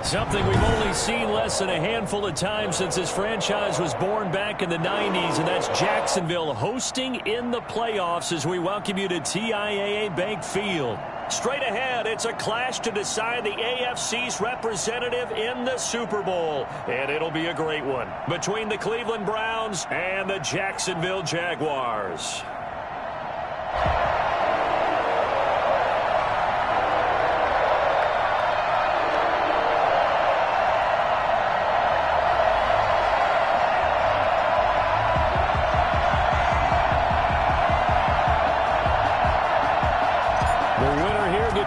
Something we've only seen less than a handful of times since this franchise was born back in the 90s, and that's Jacksonville hosting in the playoffs as we welcome you to TIAA Bank Field. Straight ahead, it's a clash to decide the AFC's representative in the Super Bowl, and it'll be a great one between the Cleveland Browns and the Jacksonville Jaguars.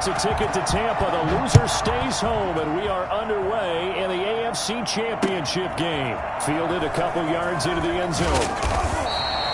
A ticket to Tampa. The loser stays home, and we are underway in the AFC Championship game. Fielded a couple yards into the end zone.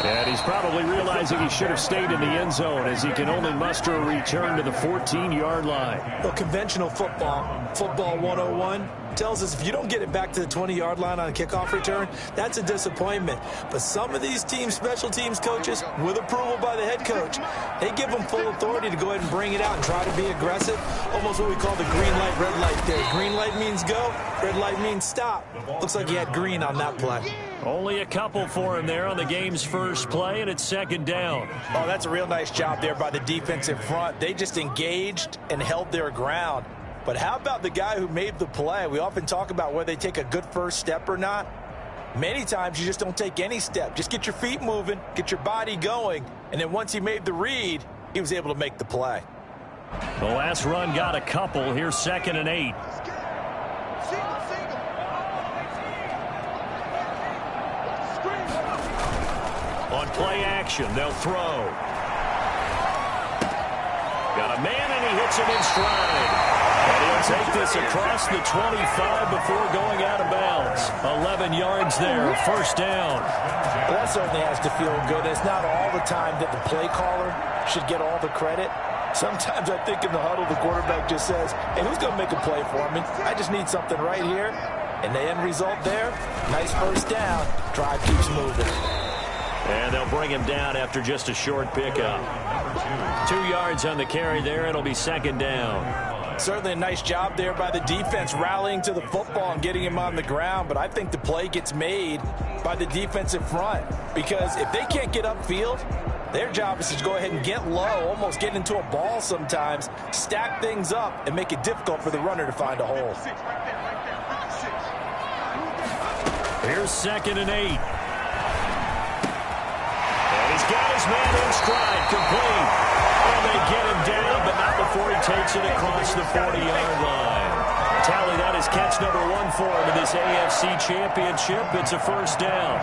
And he's probably realizing he should have stayed in the end zone as he can only muster a return to the 14-yard line. Well, conventional football 101, tells us if you don't get it back to the 20-yard line on a kickoff return, that's a disappointment. But some of these teams, special teams coaches, with approval by the head coach, they give them full authority to go ahead and bring it out and try to be aggressive. Almost what we call the green light, red light there. Green light means go, red light means stop. Looks like he had green on that play. Only a couple for him there on the game's first play, and it's second down. Oh, that's a real nice job there by the defensive front. They just engaged and held their ground. But how about the guy who made the play? We often talk about whether they take a good first step or not. Many times you just don't take any step. Just get your feet moving, get your body going, and then once he made the read, he was able to make the play. The last run got a couple. Here's 2nd and 8. On play action, they'll throw. Got a man, and he hits him in stride. And he'll take this across the 25 before going out of bounds. 11 yards there, first down. Well, that certainly has to feel good. It's not all the time that the play caller should get all the credit. Sometimes I think in the huddle, the quarterback just says, hey, who's going to make a play for me? I just need something right here. And the end result there, nice first down. Drive keeps moving. And they'll bring him down after just a short pickup. 2 yards on the carry there. It'll be second down. Certainly a nice job there by the defense rallying to the football and getting him on the ground. But I think the play gets made by the defensive front. Because if they can't get upfield, their job is to go ahead and get low, almost get into a ball sometimes, stack things up, and make it difficult for the runner to find a hole. Here's 2nd and 8. And he's got his man in stride, complete. And they get him down, but not before he takes it across the 40-yard line. Tally, that is catch number 1 for him in this AFC Championship. It's a first down.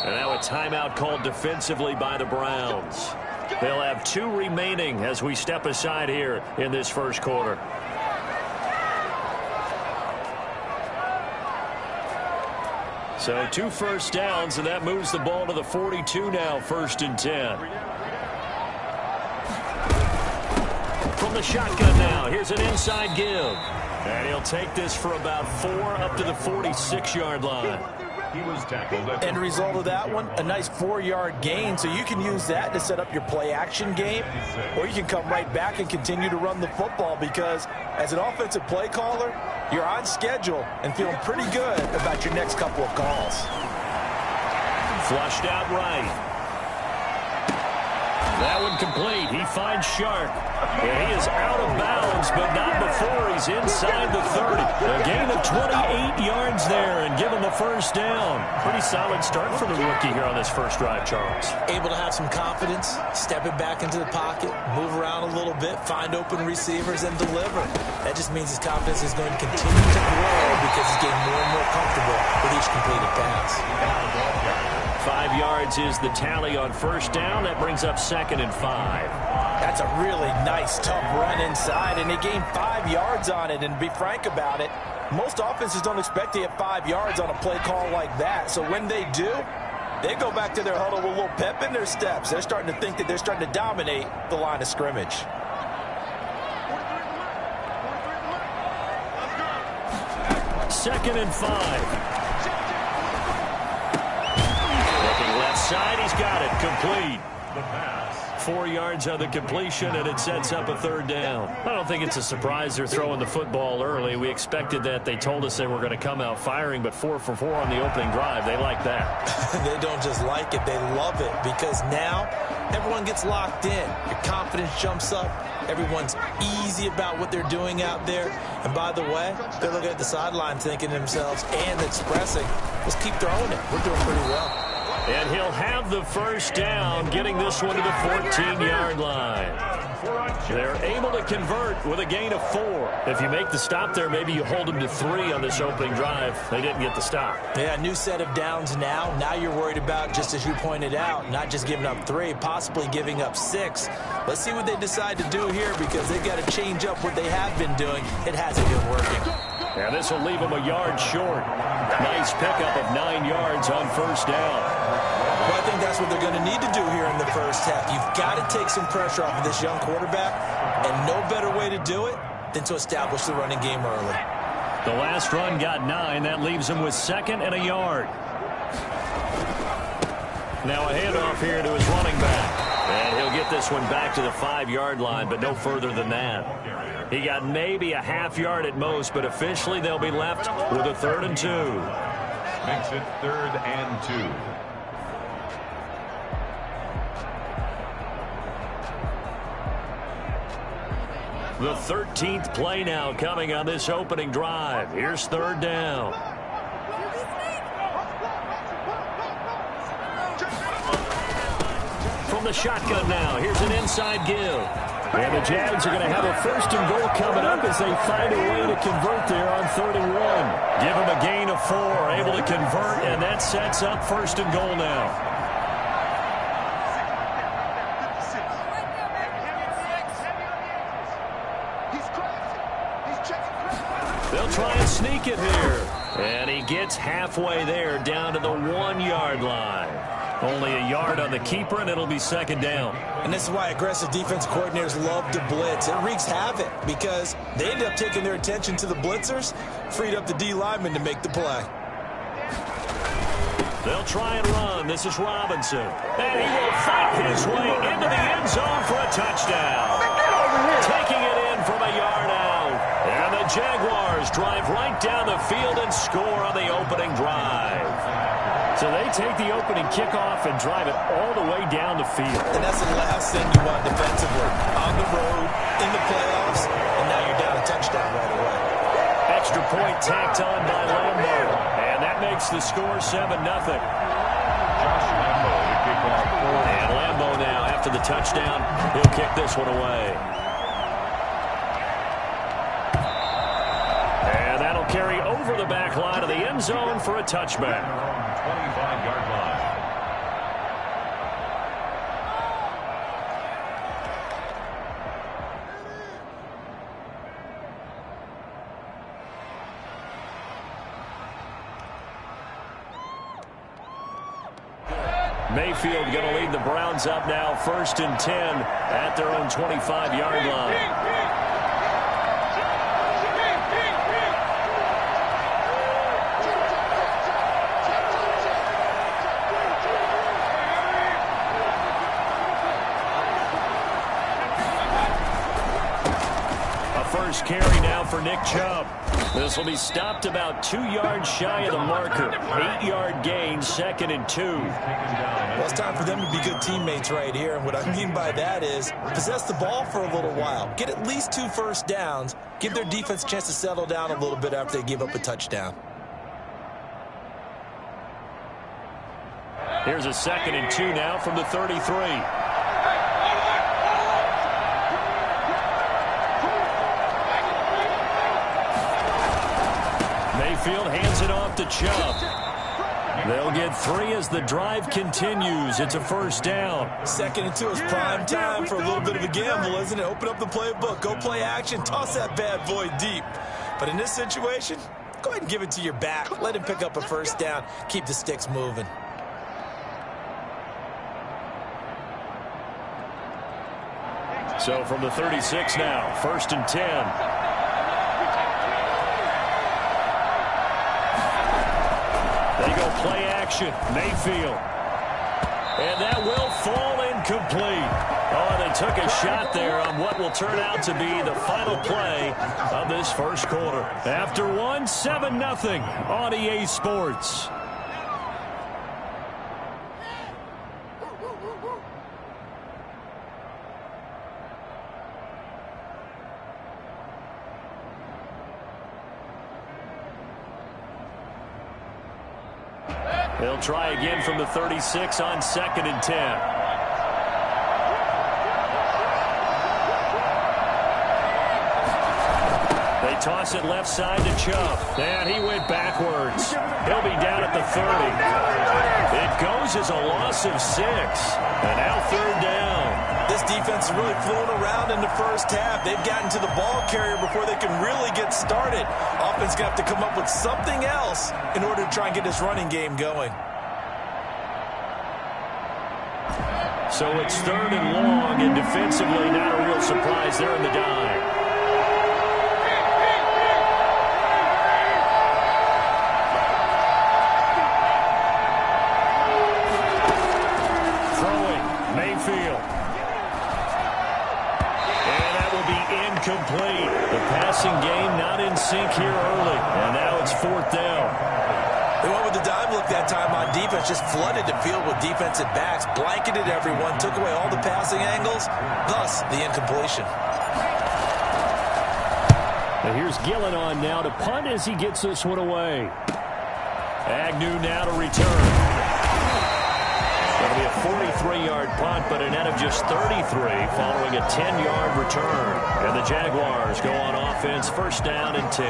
And now a timeout called defensively by the Browns. They'll have 2 remaining as we step aside here in this first quarter. So 2 first downs, and that moves the ball to the 42 now, 1st and 10. From the shotgun now, here's an inside give. And he'll take this for about 4 up to the 46-yard line. He was tackled. End result of that one, a nice 4-yard gain. So you can use that to set up your play-action game, or you can come right back and continue to run the football because as an offensive play caller, you're on schedule and feeling pretty good about your next couple of calls. Flushed out right. That one complete. He finds Sharp. And he is out of bounds, but not before he's inside the 30. A gain of 28 yards there and give him the first down. Pretty solid start for the rookie here on this first drive, Charles. Able to have some confidence, step it back into the pocket, move around a little bit, find open receivers, and deliver. That just means his confidence is going to continue to grow because he's getting more and more comfortable with each completed pass. 5 yards is the tally on first down. That brings up 2nd and 5. That's a really nice, tough run inside, and they gained 5 yards on it. And to be frank about it, most offenses don't expect to get 5 yards on a play call like that. So when they do, they go back to their huddle with a little pep in their steps. They're starting to think that they're starting to dominate the line of scrimmage. 2nd and 5. Looking left side, he's got it. Complete. 4 yards on the completion, and it sets up a 3rd down. I don't think it's a surprise they're throwing the football early. We expected that. They told us they were going to come out firing, but 4 for 4 on the opening drive. They like that. They don't just like it. They love it because now everyone gets locked in. Your confidence jumps up. Everyone's easy about what they're doing out there. And by the way, they're looking at the sideline thinking to themselves and expressing, let's keep throwing it. We're doing pretty well. And he'll have the 1st down, getting this one to the 14-yard line. They're able to convert with a gain of 4. If you make the stop there, maybe you hold them to 3 on this opening drive. They didn't get the stop. Yeah, new set of downs now. Now you're worried about, just as you pointed out, not just giving up 3, possibly giving up 6. Let's see what they decide to do here because they've got to change up what they have been doing. It hasn't been working. And this will leave them a yard short. Nice pickup of 9 yards on 1st down. Well, I think that's what they're going to need to do here in the first half. You've got to take some pressure off of this young quarterback, and no better way to do it than to establish the running game early. The last run got 9. That leaves him with 2nd and a yard. Now a handoff here to his running back. And he'll get this one back to the 5-yard line, but no further than that. He got maybe a half yard at most, but officially they'll be left with a 3rd and 2. Makes it 3rd and 2. The 13th play now coming on this opening drive. Here's 3rd down. From the shotgun now, here's an inside give. And the Jags are going to have a 1st and goal coming up as they find a way to convert there on 3rd and 1. Give them a gain of 4, able to convert, and that sets up 1st and goal now. They'll try and sneak it here. And he gets halfway there down to the 1-yard line. Only a yard on the keeper, and it'll be 2nd down. And this is why aggressive defense coordinators love to blitz. It wreaks havoc because they end up taking their attention to the blitzers, freed up the D lineman to make the play. They'll try and run. This is Robinson. And he will fight his way into the end zone for a touchdown. Taking it in from a yard out. And the Jaguars drive right down the field and score on the opening drive. So they take the opening kickoff and drive it all the way down the field. And that's the last thing you want defensively. On the road, in the playoffs, and now you're down a touchdown right away. Extra point tacked on by Lambo. And that makes the score 7-0. Josh Lambo to kick off 4. And Lambo now, after the touchdown, he'll kick this one away. And that'll carry over the back line of the end zone for a touchback. 25-yard line. Mayfield going to lead the Browns up now, 1st and 10 at their own 25-yard line. First carry now for Nick Chubb. This will be stopped about 2 yards shy of the marker. 8-yard gain, 2nd and 2. Well, it's time for them to be good teammates right here. And what I mean by that is possess the ball for a little while. Get at least 2 first downs. Give their defense a chance to settle down a little bit after they give up a touchdown. Here's a 2nd and 2 now from the 33. Mayfield hands it off to Chubb. They'll get 3 as the drive continues. It's a 1st down. 2nd and 2 is prime time for a little bit of a gamble, isn't it? Open up the playbook. Go play action. Toss that bad boy deep. But in this situation, go ahead and give it to your back. Let him pick up a 1st down. Keep the sticks moving. So from the 36 now, 1st and 10. They go play action. Mayfield. And that will fall incomplete. Oh, they took a shot there on what will turn out to be the final play of this first quarter. After one, 7-0 on EA Sports. They'll try again from the 36 on 2nd and 10. They toss it left side to Chubb. And he went backwards. He'll be down at the 30. It goes as a loss of 6. And now 3rd down. This defense is really flown around in the first half. They've gotten to the ball carrier before they can really get started. Offense going to have to come up with something else in order to try and get this running game going. So it's 3rd and long, and defensively not a real surprise there in the dive. Complete. The passing game not in sync here early. And now it's 4th down. They went with the dime look that time on defense. Just flooded the field with defensive backs. Blanketed everyone. Took away all the passing angles. Thus, the incompletion. And here's Gillen on now to punt as he gets this one away. Agnew now to return. It'll be a 43-yard punt, but a net of just 33 following a 10-yard return. And the Jaguars go on offense, 1st down and 10.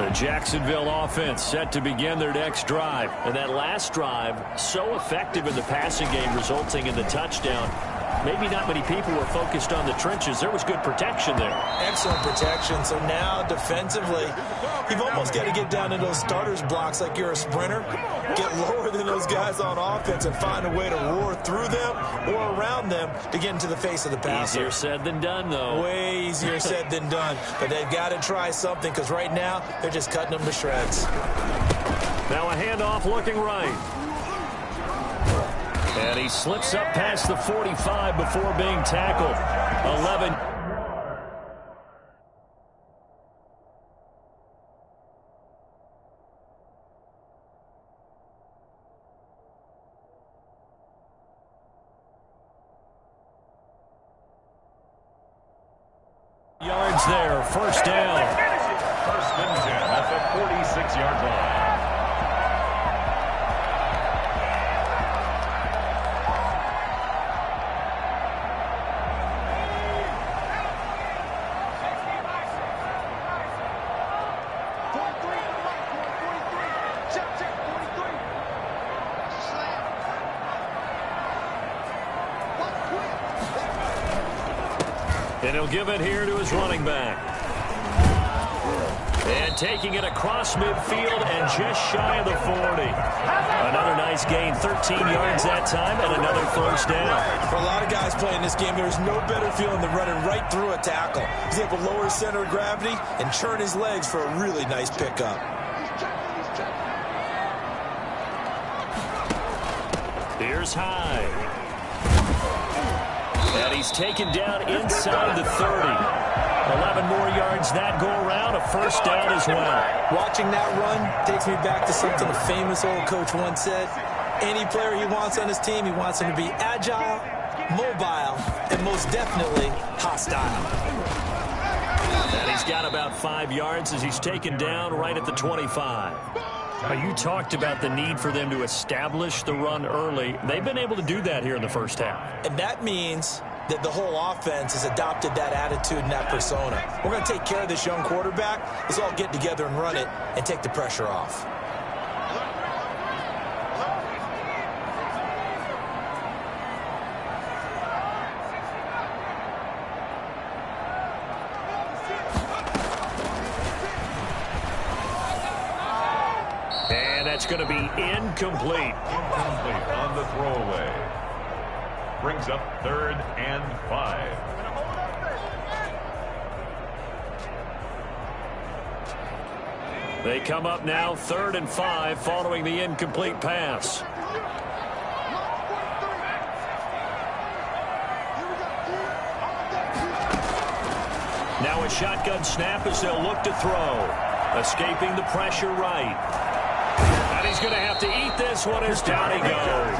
The Jacksonville offense set to begin their next drive. And that last drive, so effective in the passing game, resulting in the touchdown. Maybe not many people were focused on the trenches. There was good protection there. Excellent protection. So now defensively, you've almost got to get down in those starters blocks like you're a sprinter. Get lower than those guys on offense and find a way to roar through them or around them to get into the face of the passer. Easier said than done, though. Way easier said than done. But they've got to try something because right now they're just cutting them to shreds. Now a handoff looking right. And he slips up past the 45 before being tackled. 11. Yards there, 1st down. 1st and 10 at the 46-yard line. And he'll give it here to his running back. And taking it across midfield and just shy of the 40. Another nice gain, 13 yards that time, and another 1st down. For a lot of guys playing this game, there's no better feeling than running right through a tackle. He's able to lower his center of gravity and churn his legs for a really nice pickup. Here's Hyde. And he's taken down inside the 30. 11 more yards that go around, a 1st down as well. Watching that run takes me back to something a famous old coach once said. Any player he wants on his team, he wants him to be agile, mobile, and most definitely hostile. And he's got about 5 yards as he's taken down right at the 25. Now, you talked about the need for them to establish the run early. They've been able to do that here in the first half. And that means that the whole offense has adopted that attitude and that persona. We're going to take care of this young quarterback. Let's all get together and run it and take the pressure off. It's going to be incomplete. Incomplete on the throwaway. Brings up 3rd and 5. They come up now 3rd and 5 following the incomplete pass. Now a shotgun snap as they'll look to throw. Escaping the pressure right. And he's going to have to eat this one as down he goes.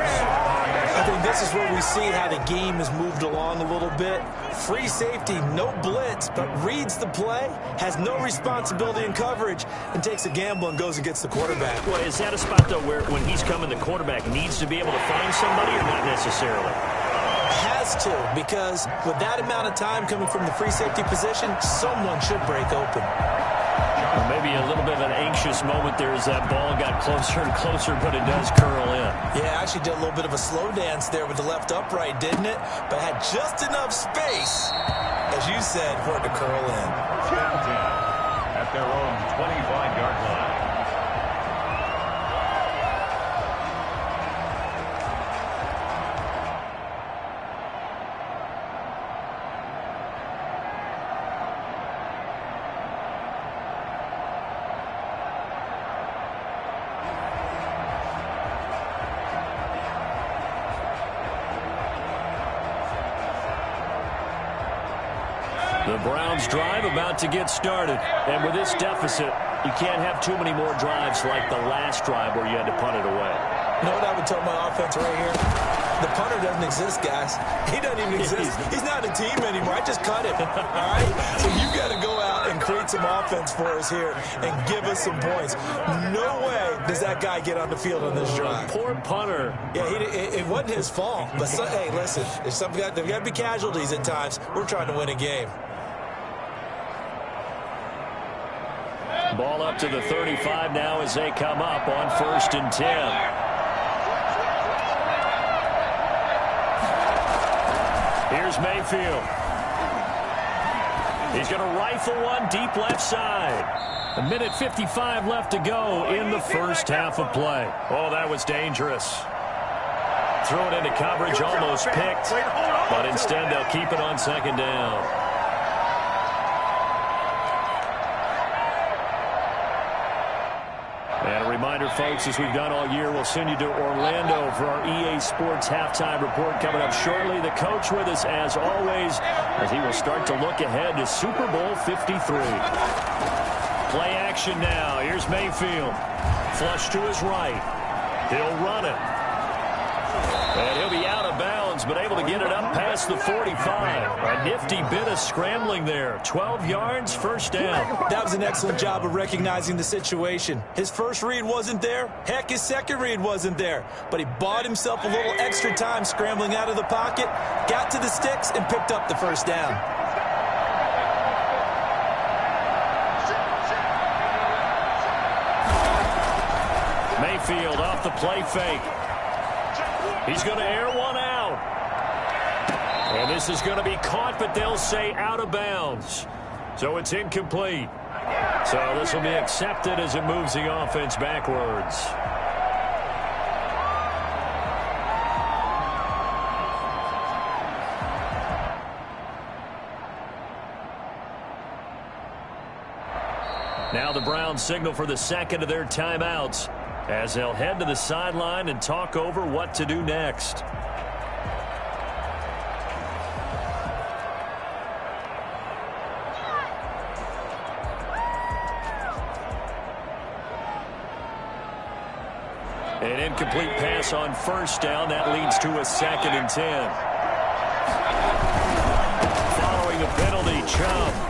I think this is where we see how the game has moved along a little bit. Free safety, no blitz, but reads the play, has no responsibility in coverage, and takes a gamble and goes and gets the quarterback. Well, is that a spot, though, where when he's coming, the quarterback needs to be able to find somebody or not necessarily? Has to, because with that amount of time coming from the free safety position, someone should break open. Or maybe a little bit of an anxious moment there as that ball got closer and closer, but it does curl in. Yeah, actually did a little bit of a slow dance there with the left upright, didn't it? But had just enough space, as you said, for it to curl in. At their own 25-yard line. The Browns drive about to get started. And with this deficit, you can't have too many more drives like the last drive where you had to punt it away. You know what I would tell my offense right here? The punter doesn't exist, guys. He doesn't even exist. He's not a team anymore. I just cut him. All right? So you got to go out and create some offense for us here and give us some points. No way does that guy get on the field on this drive. Poor punter. Yeah, it wasn't his fault. But, hey, listen, there's got to be casualties at times. We're trying to win a game. Ball up to the 35 now as they come up on 1st and 10. Here's Mayfield. He's going to rifle one deep left side. 1:55 left to go in the first half of play. Oh, that was dangerous. Throw it into coverage, almost picked. But instead, they'll keep it on 2nd down. And a reminder, folks, as we've done all year, we'll send you to Orlando for our EA Sports halftime report coming up shortly. The coach with us, as always, as he will start to look ahead to Super Bowl 53. Play action now. Here's Mayfield. Flush to his right. He'll run it. And he'll be out of bounds, but able to get it up past the 45. A nifty bit of scrambling there. 12 yards, 1st down. That was an excellent job of recognizing the situation. His first read wasn't there. Heck, his second read wasn't there. But he bought himself a little extra time scrambling out of the pocket, got to the sticks, and picked up the 1st down. Mayfield off the play fake. He's going to air one out. And this is going to be caught, but they'll say out of bounds. So it's incomplete. So this will be accepted as it moves the offense backwards. Now the Browns signal for the 2nd of their timeouts as they'll head to the sideline and talk over what to do next. An incomplete pass on 1st down. That leads to a 2nd and 10. Following a penalty, Chubb.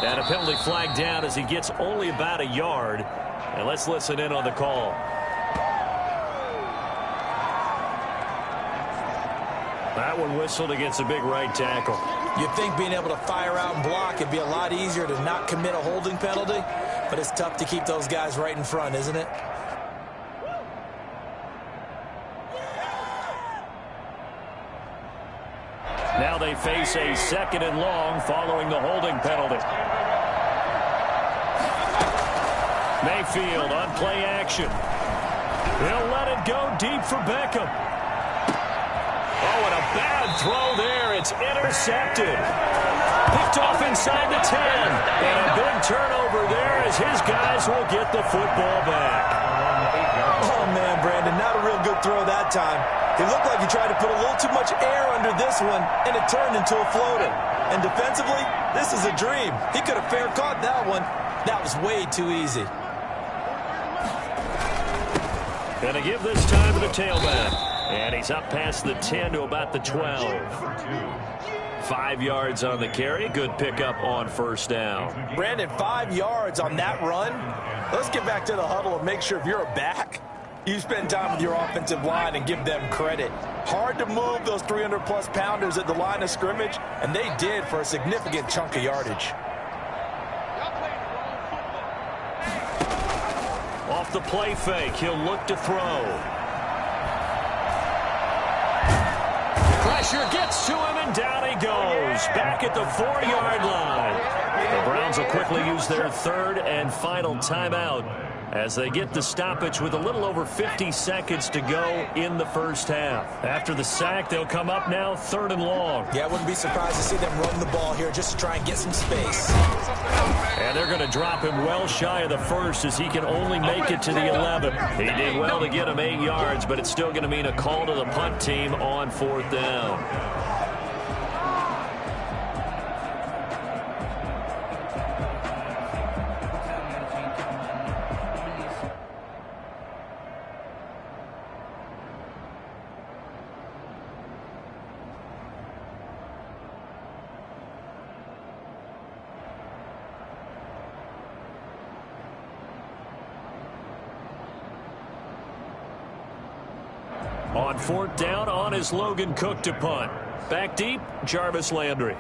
And a penalty flag down as he gets only about a yard. And let's listen in on the call. That one whistled against a big right tackle. You'd think being able to fire out and block it'd be a lot easier to not commit a holding penalty, but it's tough to keep those guys right in front, isn't it? Now they face a 2nd and long following the holding penalty. Mayfield on play action. He'll let it go deep for Beckham. Oh, and a bad throw there. It's intercepted. Picked off inside the 10. And a big turnover there as his guys will get the football back. Oh, man, Brandon, not a real good throw that time. He looked like he tried to put a little too much air under this one, and it turned into a floater. And defensively, this is a dream. He could have fair caught that one. That was way too easy. Gonna give this time to the tailback. And he's up past the 10 to about the 12. 5 yards on the carry. Good pickup on first down. Brandon, 5 yards on that run. Let's get back to the huddle and make sure if you're a back, you spend time with your offensive line and give them credit. Hard to move those 300-plus pounders at the line of scrimmage, and they did for a significant chunk of yardage. Off the play fake, he'll look to throw. Pressure gets to him, and down he goes. Back at the 4-yard line. The Browns will quickly use their third and final timeout as they get the stoppage with a little over 50 seconds to go in the first half. After the sack, they'll come up now 3rd and long. Yeah, I wouldn't be surprised to see them run the ball here just to try and get some space. And they're going to drop him well shy of the first as he can only make it to the 11. He did well to get him 8 yards, but it's still going to mean a call to the punt team on 4th down. On 4th down, on is Logan Cook to punt. Back deep, Jarvis Landry.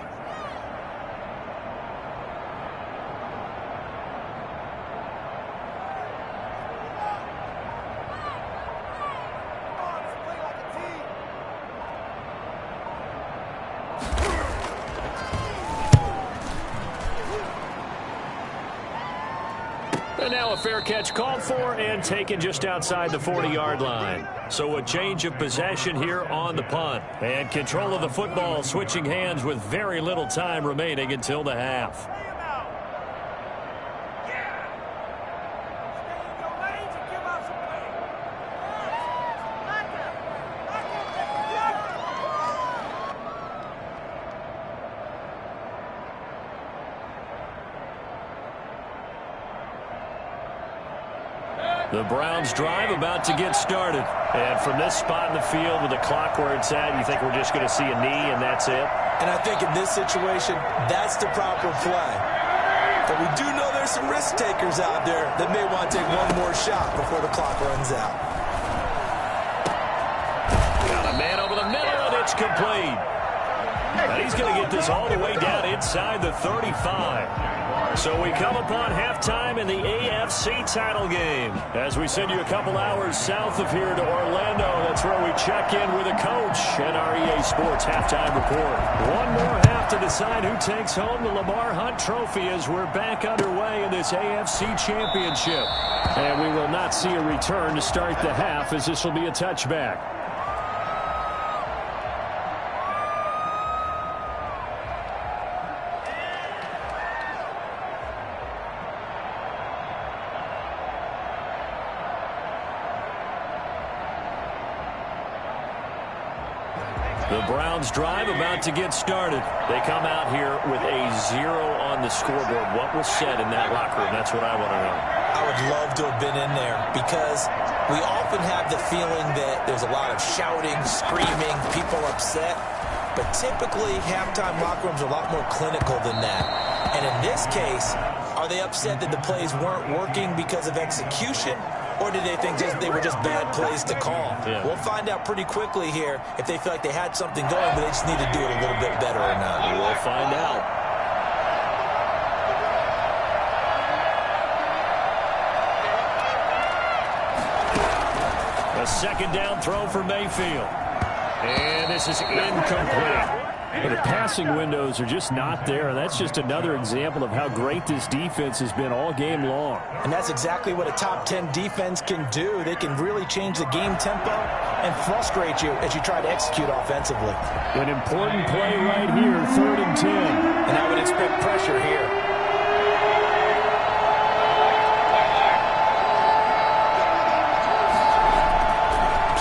And now a fair catch called for and taken just outside the 40-yard line. So a change of possession here on the punt. And control of the football switching hands with very little time remaining until the half. The Browns drive about to get started. And from this spot in the field with the clock where it's at, you think we're just going to see a knee and that's it? And I think in this situation, that's the proper play. But we do know there's some risk takers out there that may want to take one more shot before the clock runs out. Got a man over the middle, and it's complete. And he's going to get this all the way down inside the 35. So we come upon halftime in the AFC title game. As we send you a couple hours south of here to Orlando, that's where we check in with a coach and our EA Sports halftime report. One more half to decide who takes home the Lamar Hunt Trophy as we're back underway in this AFC Championship. And we will not see a return to start the half as this will be a touchback. The Browns drive about to get started. They come out here with a 0 on the scoreboard. What was said in that locker room? That's what I want to know. I would love to have been in there because we often have the feeling that there's a lot of shouting, screaming, people upset. But typically, halftime locker rooms are a lot more clinical than that. And in this case, are they upset that the plays weren't working because of execution? Or did they think they were just bad plays to call? Yeah. We'll find out pretty quickly here if they feel like they had something going, but they just need to do it a little bit better or not. We'll find out. A second down throw for Mayfield. And this is incomplete. But the passing windows are just not there. That's just another example of how great this defense has been all game long. And that's exactly what a top 10 defense can do. They can really change the game tempo and frustrate you as you try to execute offensively. An important play right here, 3rd and 10. And I would expect pressure here.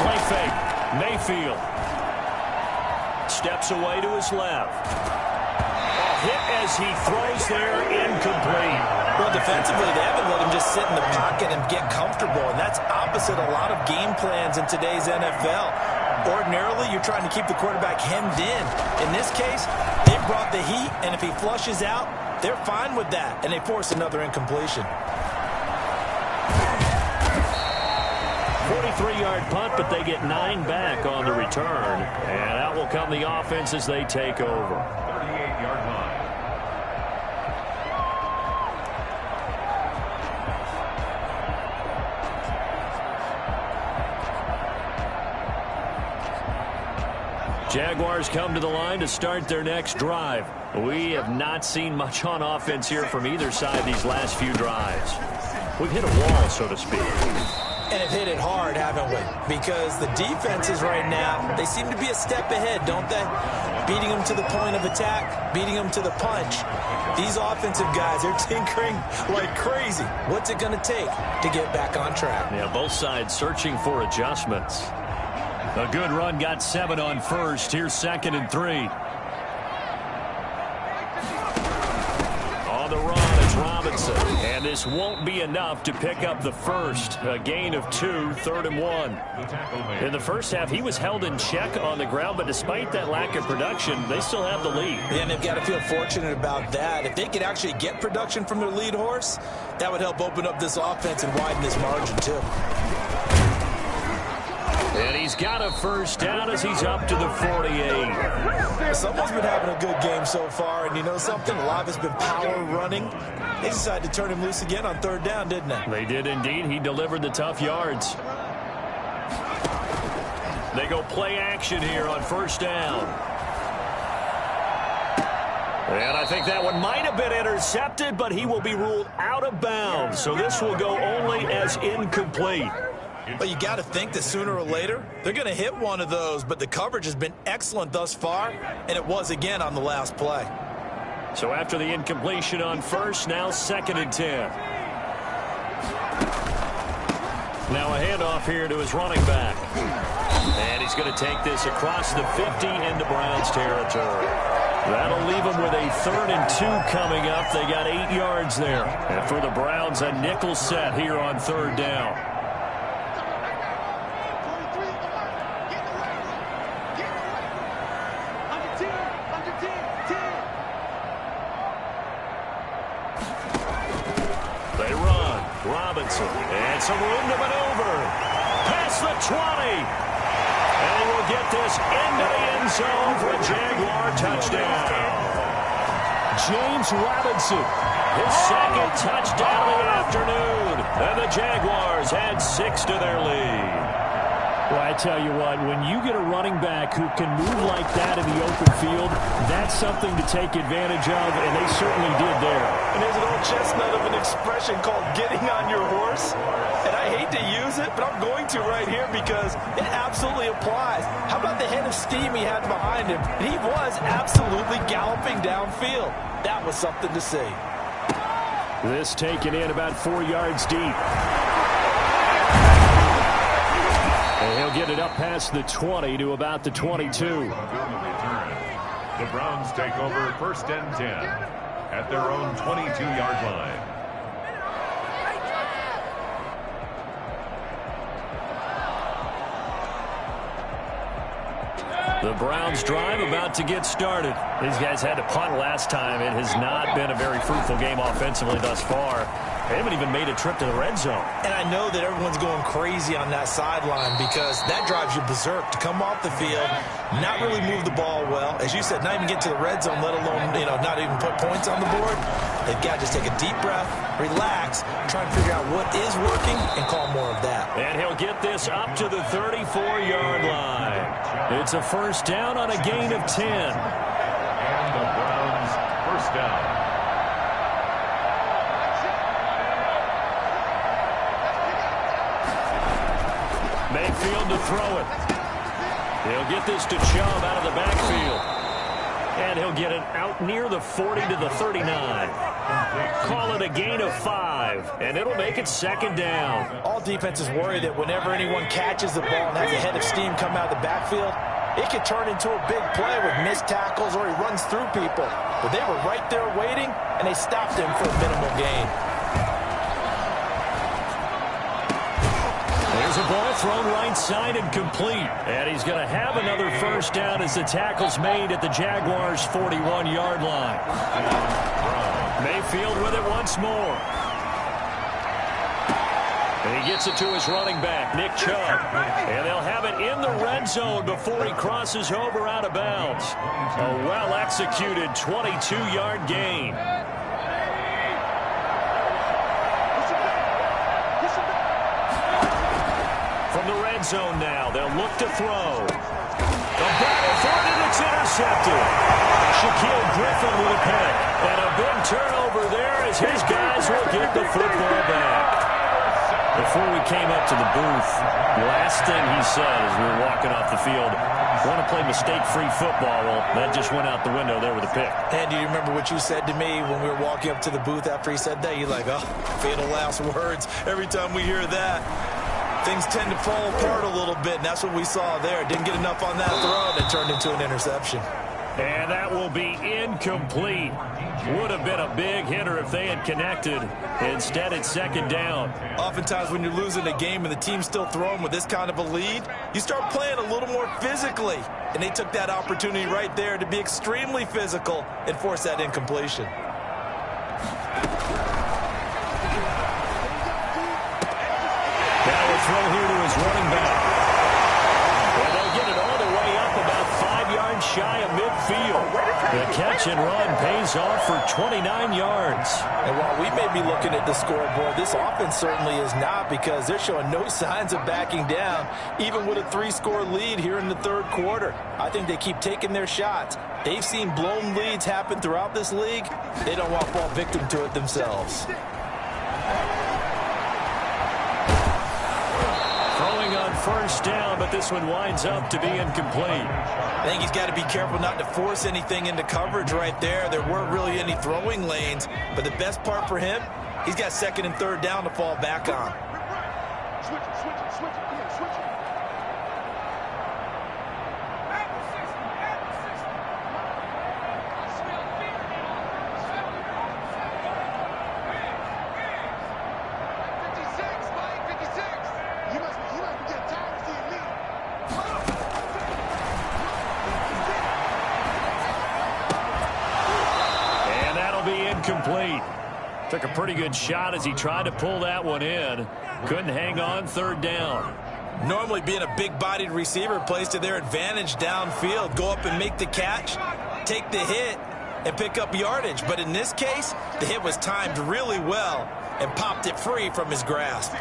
Play fake. Mayfield steps away to his left. Hit as he throws there, incomplete. Well, defensively, they haven't let him just sit in the pocket and get comfortable, and that's opposite a lot of game plans in today's NFL. Ordinarily, you're trying to keep the quarterback hemmed in. In this case, they brought the heat, and if he flushes out, they're fine with that, and they force another incompletion. 43-yard punt, but they get 9 back on the return. And out will come the offense as they take over. 38-yard line. Jaguars come to the line to start their next drive. We have not seen much on offense here from either side these last few drives. We've hit a wall, so to speak. And have hit it hard, haven't we? Because the defenses right now, they seem to be a step ahead, don't they? Beating them to the point of attack, beating them to the punch. These offensive guys, they're tinkering like crazy. What's it going to take to get back on track? Yeah, both sides searching for adjustments. A good run, got 7 on first. Here's 2nd and 3. On the run, it's Robinson. And this won't be enough to pick up the first. A gain of 2, 3rd and 1. In the first half, he was held in check on the ground, but despite that lack of production, they still have the lead. Yeah, and they've got to feel fortunate about that. If they could actually get production from their lead horse, that would help open up this offense and widen this margin, too. And he's got a first down as he's up to the 48. Someone's been having a good game so far, and you know something? A lot of it's been power running. They decided to turn him loose again on 3rd down, didn't they? They did indeed. He delivered the tough yards. They go play action here on 1st down. And I think that one might have been intercepted, but he will be ruled out of bounds. So this will go only as incomplete. But you got to think that sooner or later, they're going to hit one of those. But the coverage has been excellent thus far, and it was again on the last play. So after the incompletion on first, now 2nd and 10. Now a handoff here to his running back. And he's going to take this across the 50 into Browns territory. That'll leave them with a 3rd and 2 coming up. They got 8 yards there. And for the Browns, a nickel set here on 3rd down. And some room to maneuver. Past the 20. And he will get this into the end zone for a Jaguar touchdown. James Robinson, his 2nd touchdown of the afternoon. And the Jaguars add 6 to their lead. Well, I tell you what, when you get a running back who can move like that in the open field, that's something to take advantage of, and they certainly did there. And there's an old chestnut of an expression called getting on your horse. And I hate to use it, but I'm going to right here because it absolutely applies. How about the head of steam he had behind him? And he was absolutely galloping downfield. That was something to see. This taken in about 4 yards deep. And he'll get it up past the 20 to about the 22. The Browns take over 1st and 10 at their own 22-yard line. The Browns drive about to get started. These guys had to punt last time. It has not been a very fruitful game offensively thus far. They haven't even made a trip to the red zone. And I know that everyone's going crazy on that sideline because that drives you berserk to come off the field, not really move the ball well. As you said, not even get to the red zone, let alone, not even put points on the board. They've got to just take a deep breath, relax, try and figure out what is working, and call more of that. And he'll get this up to the 34-yard line. It's a first down on a gain of 10. first down. Mayfield to throw it. He'll get this to Chubb out of the backfield. And he'll get it out near the 40 to the 39. Call it a gain of 5, and it'll make it second down. All defenses worry that whenever anyone catches the ball and has a head of steam come out of the backfield, it could turn into a big play with missed tackles or he runs through people. But they were right there waiting, and they stopped him for a minimal gain. There's a ball thrown right side and complete. And he's going to have another first down as the tackle's made at the Jaguars' 41-yard line. Mayfield with it once more. And he gets it to his running back, Nick Chubb. And they'll have it in the red zone before he crosses over out of bounds. A well-executed 22-yard gain. From the red zone now, they'll look to throw. The battle for it, and it's intercepted. Shaquille Griffin with a pick. And a big turnover there as his guys will get the football back. Before we came up to the booth, the last thing he said as we were walking off the field, want to play mistake-free football. Well, that just went out the window there with a pick. And do you remember what you said to me when we were walking up to the booth after he said that? You're like, oh, fatal last words. Every time we hear that, things tend to fall apart a little bit, and that's what we saw there. Didn't get enough on that throw, and it turned into an interception. And that will be incomplete. Would have been a big hitter if they had connected. Instead, it's second down. Oftentimes when you're losing a game and the team's still throwing with this kind of a lead, you start playing a little more physically. And they took that opportunity right there to be extremely physical and force that incompletion. Now a throw here to his running back. And they'll get it all the way up about 5 yards shy of midfield. The catch and run pays off for 29 yards. And while we may be looking at the scoreboard, this offense certainly is not, because they're showing no signs of backing down, even with a 3-score lead here in the third quarter. I think they keep taking their shots. They've seen blown leads happen throughout this league. They don't want to fall victim to it themselves. Throwing on first down, but this one winds up to be incomplete. I think he's got to be careful not to force anything into coverage right there. There weren't really any throwing lanes, but the best part for him, he's got second and third down to fall back on. Complete. Took a pretty good shot as he tried to pull that one in. Couldn't hang on, third down. Normally being a big-bodied receiver plays to their advantage downfield. Go up and make the catch, take the hit, and pick up yardage. But in this case, the hit was timed really well and popped it free from his grasp.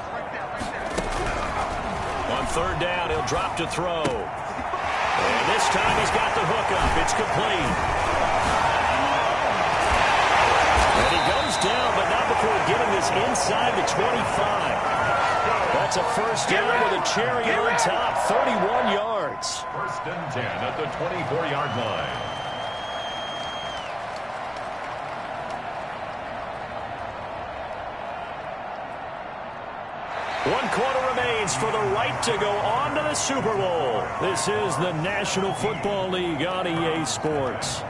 On third down, he'll drop to throw. And this time he's got the hook up. It's complete. And he goes down, but not before getting this inside the 25. That's a first down with a cherry on top, 31 yards. First and 10 at the 24-yard line. One quarter remains for the right to go on to the Super Bowl. This is the National Football League on EA Sports.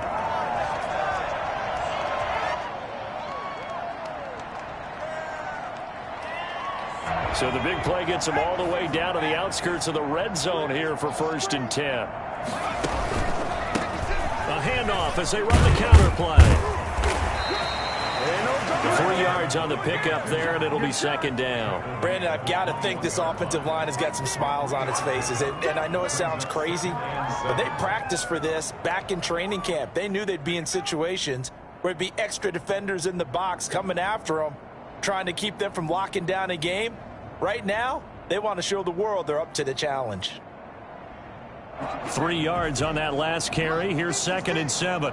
So the big play gets them all the way down to the outskirts of the red zone here for first and 10. A handoff as they run the counter play. 3 yards on the pickup there, and it'll be second down. Brandon, I've got to think this offensive line has got some smiles on its faces. And I know it sounds crazy, but they practiced for this back in training camp. They knew they'd be in situations where it'd be extra defenders in the box coming after them, trying to keep them from locking down a game. Right now, they want to show the world they're up to the challenge. 3 yards on that last carry. Here's second and 7.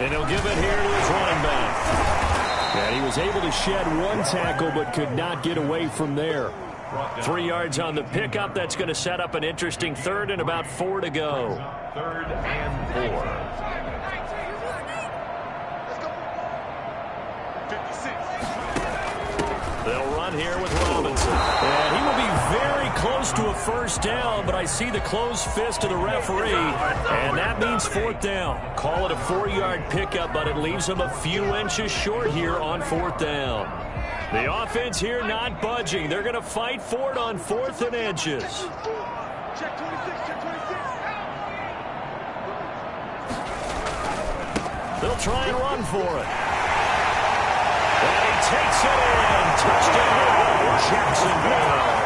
And he'll give it here to his running back. And he was able to shed one tackle but could not get away from there. 3 yards on the pickup. That's going to set up an interesting third and about 4 to go. 3rd and 4. They'll run here with Robinson. And he will be very close to a first down, but I see the closed fist of the referee, and that means 4th down. Call it a 4-yard pickup, but it leaves him a few inches short here on 4th down. The offense here not budging. They're going to fight for it on 4th and inches. They'll try and run for it. And he takes it in. Touchdown, Jacksonville.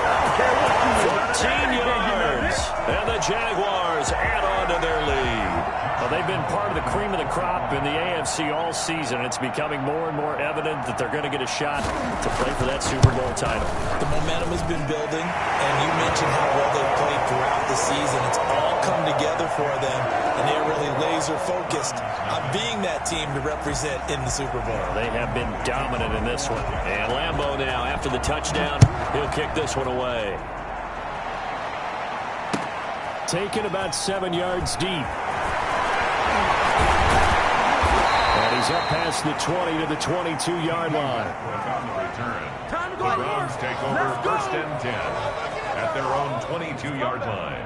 14 yards. And the Jaguars add on to their lead. Well, they've been part of the cream of the crop in the AFC all season. It's becoming more and more evident that they're going to get a shot to play for that Super Bowl title. The momentum has been building, and you mentioned how well they've played throughout the season. It's all come together for them, and they're really laser-focused on being that team to represent in the Super Bowl. They have been dominant in this one. And Lambeau now, after the touchdown, he'll kick this one away. Taken about 7 yards deep. And he's up past the 20 to the 22-yard line. On the return, the Browns take over 1st and 10 at their own 22-yard line.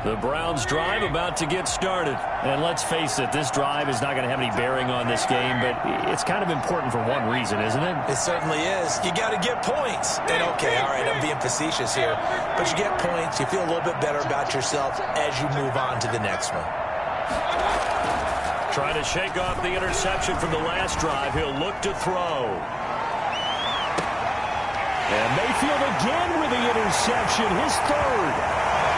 The Browns drive about to get started. And let's face it, this drive is not going to have any bearing on this game, but it's kind of important for one reason, isn't it? It certainly is. You got to get points. And okay, all right, I'm being facetious here, but you get points, you feel a little bit better about yourself as you move on to the next one. Trying to shake off the interception from the last drive. He'll look to throw. And Mayfield again with the interception, his third.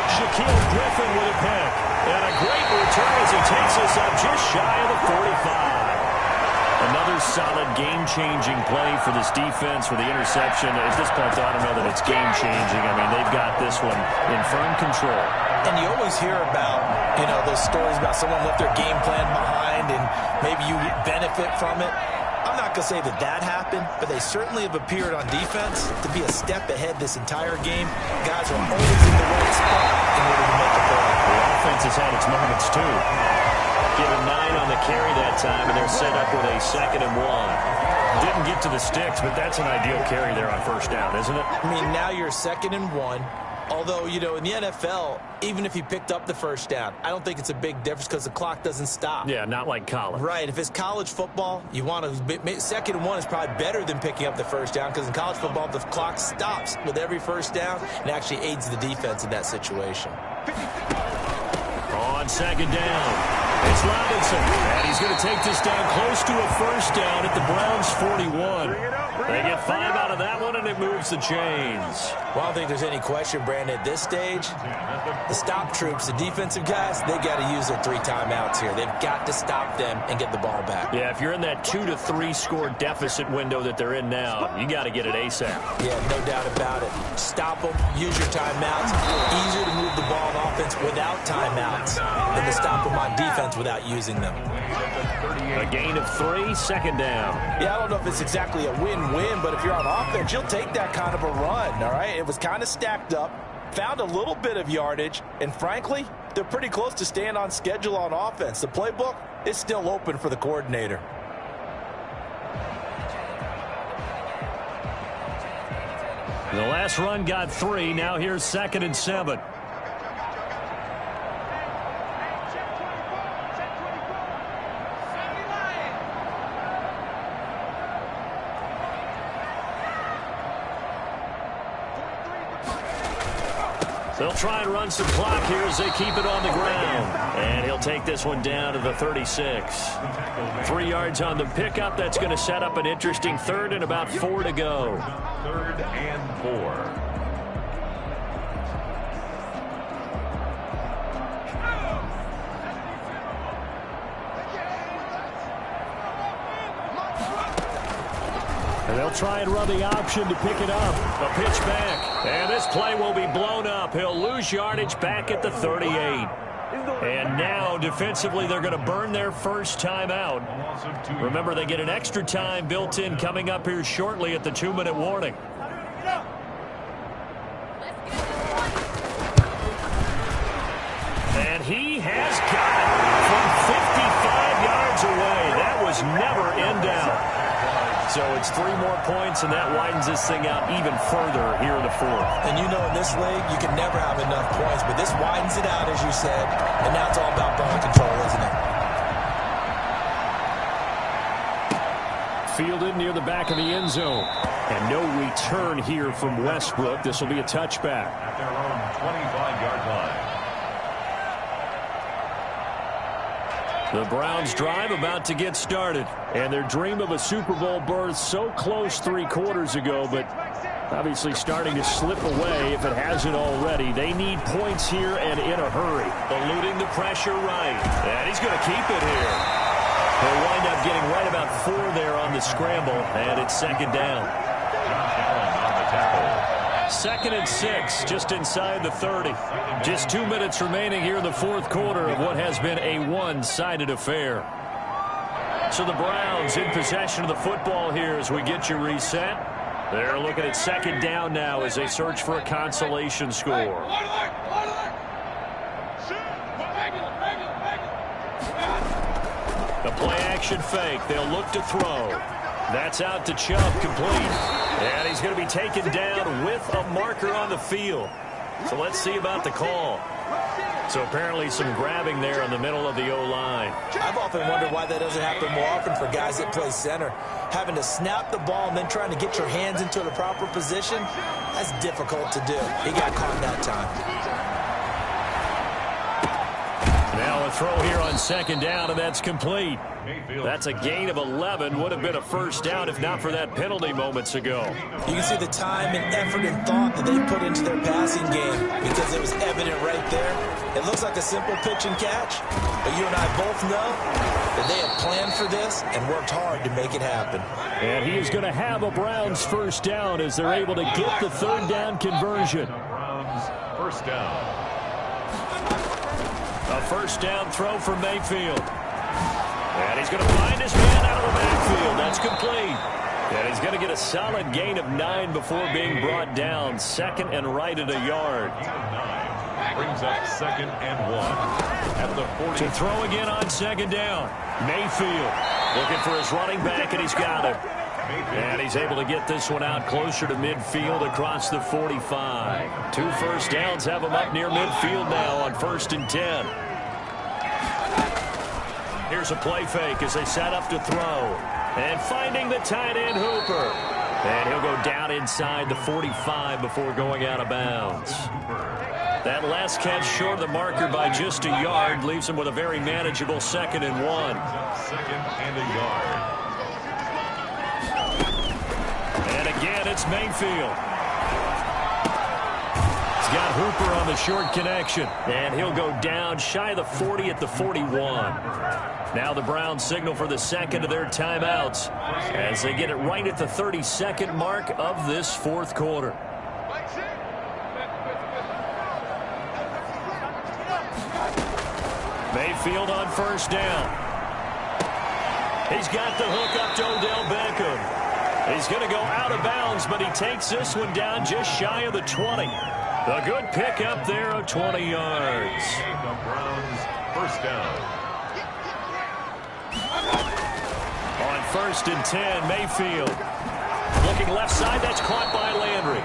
Shaquille Griffin with a pick. And a great return as he takes us up just shy of the 45. Another solid game-changing play for this defense with the interception. At this point, I don't know that it's game-changing. I mean, they've got this one in firm control. And you always hear about, you know, those stories about someone left their game plan behind and maybe you benefit from it. I'm not going to say that that happened, but they certainly have appeared on defense to be a step ahead this entire game. Guys are always in the right spot in order to make a play. The offense has had its moments, too. Given 9 on the carry that time, and they're set up with a 2nd and 1. Didn't get to the sticks, but that's an ideal carry there on 1st down, isn't it? I mean, now you're 2nd and 1. Although, you know, in the NFL, even if he picked up the 1st down, I don't think it's a big difference because the clock doesn't stop. Yeah, not like college. Right. If it's college football, you want to 2nd and 1 is probably better than picking up the 1st down because in college football, the clock stops with every 1st down and actually aids the defense in that situation. On 2nd down, it's Robinson, and he's going to take this down close to a 1st down at the Browns' 41. They get 5 out of that one, and it moves the chains. Well, I don't think there's any question, Brandon, at this stage, the stop troops, the defensive guys, they got to use their 3 timeouts here. They've got to stop them and get the ball back. Yeah, if you're in that 2 to 3 score deficit window that they're in now, you got to get it ASAP. Yeah, no doubt about it. Stop them, use your timeouts. Easier to move the ball on offense without timeouts than to stop them on defense without using them. A gain of 3, 2nd down. Yeah, I don't know if it's exactly a win-win, but if you're on offense, you'll take that kind of a run, all right? It was kind of stacked up, found a little bit of yardage, and frankly, they're pretty close to staying on schedule on offense. The playbook is still open for the coordinator. The last run got 3. Now here's 2nd and 7. They'll try and run some clock here as they keep it on the ground. And he'll take this one down to the 36. 3 yards on the pickup. That's going to set up an interesting 3rd and about 4 to go. 3rd and 4. And they'll try and run the option to pick it up. A pitch back. And this play will be blown up. He'll lose yardage back at the 38. And now, defensively, they're going to burn their first time out. Remember, they get an extra time built in coming up here shortly at the 2-minute warning. And he has got it from 55 yards away. That was never in doubt. So it's 3 more points, and that widens this thing out even further here in the 4th. And you know, in this league, you can never have enough points, but this widens it out, as you said, and now it's all about ball control, isn't it? Fielded near the back of the end zone. And no return here from Westbrook. This will be a touchback. At their own 25-yard line. The Browns drive about to get started. And their dream of a Super Bowl berth so close 3 quarters ago, but obviously starting to slip away if it hasn't already. They need points here and in a hurry. Eluding the pressure right. And he's going to keep it here. They'll wind up getting right about 4 there on the scramble, and it's 2nd down. Josh Allen on the tackle. 2nd and 6, just inside the 30. Just 2 minutes remaining here in the 4th quarter of what has been a one-sided affair. So the Browns in possession of the football here as we get you reset. They're looking at 2nd down now as they search for a consolation score. The play-action fake. They'll look to throw. That's out to Chubb, complete. And he's going to be taken down with a marker on the field. So let's see about the call. So apparently some grabbing there in the middle of the O-line. I've often wondered why that doesn't happen more often for guys that play center. Having to snap the ball and then trying to get your hands into the proper position, that's difficult to do. He got caught that time. Now a throw here on 2nd down, and that's complete. That's a gain of 11. Would have been a first down if not for that penalty moments ago. You can see the time and effort and thought that they put into their passing game because it was evident right there. It looks like a simple pitch and catch, but you and I both know that they have planned for this and worked hard to make it happen. And he is going to have a Browns first down as they're able to get the 3rd down conversion. Browns first down. A first down throw for Mayfield. And he's going to find his man out of the backfield. That's complete. And he's going to get a solid gain of 9 before being brought down. 2nd and right at a yard. 9 brings up 2nd and 1 at the 40. To throw again on 2nd down. Mayfield looking for his running back, and he's got it. And he's able to get this one out closer to midfield across the 45. 2 first downs have him up near midfield now on 1st and 10. Here's a play fake as they set up to throw. And finding the tight end Hooper. And he'll go down inside the 45 before going out of bounds. That last catch short of the marker by just a yard leaves him with a very manageable 2nd and 1. 2nd and a yard. And again, it's Mayfield. He's got Hooper on the short connection. And he'll go down shy of the 40 at the 41. Now the Browns signal for the 2nd of their timeouts as they get it right at the 32nd mark of this 4th quarter. Mayfield on first down. He's got the hook up to Odell Beckham. He's going to go out of bounds, but he takes this one down just shy of the 20. A good pick up there of 20 yards. The Browns first down. On 1st and 10, Mayfield. Looking left side, that's caught by Landry.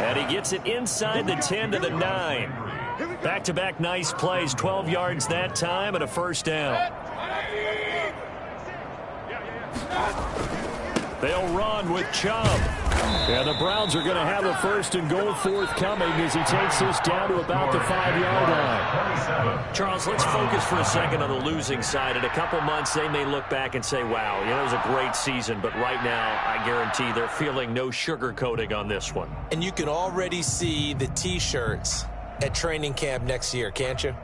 And he gets it inside the 10 to the 9. Back-to-back nice plays, 12 yards that time and a first down. They'll run with Chubb. And the Browns are going to have a 1st and goal forthcoming as he takes this down to about the 5-yard line. Charles, let's focus for a second on the losing side. In a couple months, they may look back and say, wow, it was a great season. But right now, I guarantee they're feeling no sugarcoating on this one. And you can already see the T-shirts at training camp next year, can't you?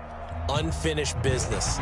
Unfinished business.